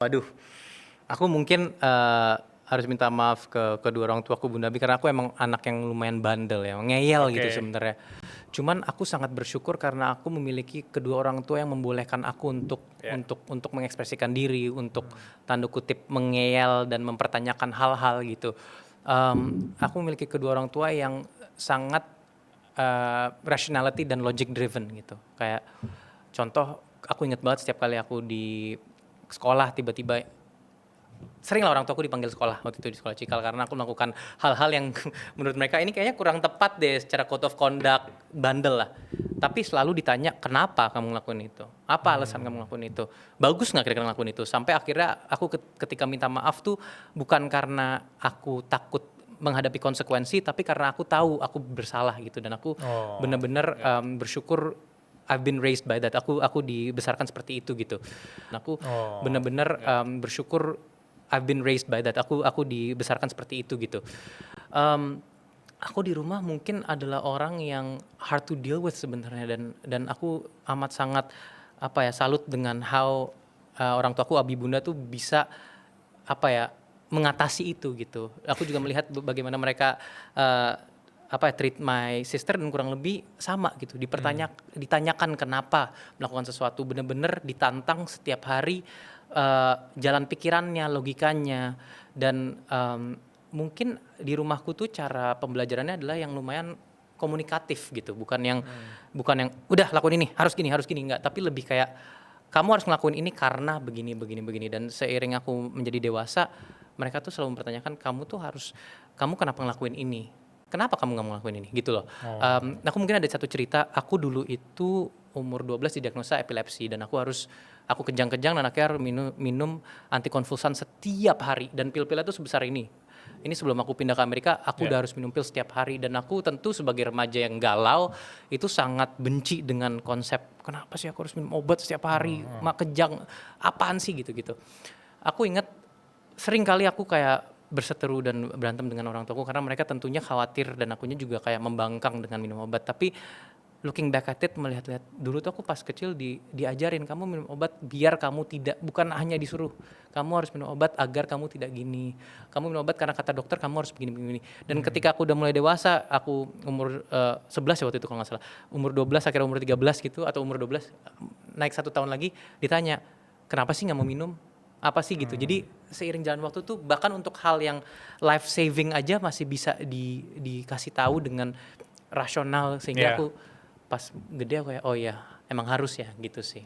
Waduh, aku mungkin, harus minta maaf ke kedua orang tuaku, Bunda Abi, karena aku emang anak yang lumayan bandel ya, ngeyel gitu Oke. sebenarnya. Cuman aku sangat bersyukur karena aku memiliki kedua orang tua yang membolehkan aku untuk Ya. untuk mengekspresikan diri, untuk tanda kutip "mengeyel" dan mempertanyakan hal-hal gitu. Aku memiliki kedua orang tua yang sangat, rationality dan logic driven gitu. Kayak contoh, aku inget banget setiap kali aku di sekolah tiba-tiba sering lah orang tuaku dipanggil sekolah waktu itu di sekolah Cikal karena aku melakukan hal-hal yang menurut mereka ini kayaknya kurang tepat deh secara code of conduct, bandel lah. Tapi selalu ditanya, "Kenapa kamu ngelakuin itu? Apa alasan kamu ngelakuin itu? Bagus nggak kira-kira ngelakuin itu?" Sampai akhirnya aku ketika minta maaf tuh bukan karena aku takut menghadapi konsekuensi, tapi karena aku tahu aku bersalah gitu dan aku Oh, bener-bener, ya. bersyukur I've been raised by that, aku dibesarkan seperti itu gitu. Aku Oh, bener-bener, ya. bersyukur I've been raised by that, aku dibesarkan seperti itu gitu. Mmm, aku di rumah mungkin adalah orang yang hard to deal with sebenarnya dan aku amat sangat, apa ya, salut dengan how, orang tuaku, abi bunda tuh bisa, apa ya, mengatasi itu gitu. Aku juga melihat bagaimana mereka, eee, apa ya, treat my sister dan kurang lebih sama gitu, Mmm, ditanyakan kenapa melakukan sesuatu, bener-bener ditantang setiap hari, jalan pikirannya, logikanya, dan, mungkin di rumahku tuh cara pembelajarannya adalah yang lumayan komunikatif gitu, mmm, "Udah lakuin ini, harus gini," enggak, tapi lebih kayak, "Kamu harus ngelakuin ini karena begini begini begini," dan seiring aku menjadi dewasa, mereka tuh selalu mempertanyakan, "Kamu kenapa ngelakuin ini? Kenapa kamu nggak mau ngelakuin ini?" Gitu loh. oh, Aku mungkin ada satu cerita, aku dulu itu umur 12 didiagnosa epilepsi dan aku kejang-kejang dan akhirnya harus minum antikonvulsan setiap hari dan pil-pilnya tuh sebesar ini. Ini sebelum aku pindah ke Amerika, aku ya. udah harus minum pil setiap hari dan aku tentu sebagai remaja yang galau, itu sangat benci dengan konsep, "Kenapa sih aku harus minum obat setiap hari? Heeh. Mak kejang, apaan sih?" Gitu-gitu. Aku inget sering kali aku kayak berseteru dan berantem dengan orang tuaku karena mereka tentunya khawatir dan akunya juga kayak membangkang dengan minum obat. Tapi looking back at it, melihat-lihat dulu tuh aku pas kecil diajarin, "Kamu minum obat biar kamu tidak," bukan hanya disuruh, "Kamu harus minum obat agar kamu tidak gini. Kamu minum obat karena kata dokter kamu harus begini begini." Dan Mmm, ketika aku udah mulai dewasa, aku umur, 11 ya waktu itu kalau nggak salah, umur 12 akhirnya umur 13 gitu atau umur 12, naik 1 tahun lagi ditanya, "Kenapa sih nggak mau minum? Apa sih?" Gitu. mmm, Jadi seiring jalan waktu tuh bahkan untuk hal yang life saving aja masih bisa dikasih tahu dengan rasional sehingga iya. aku pas gede aku kayak, "Oh ya, emang harus ya," gitu sih.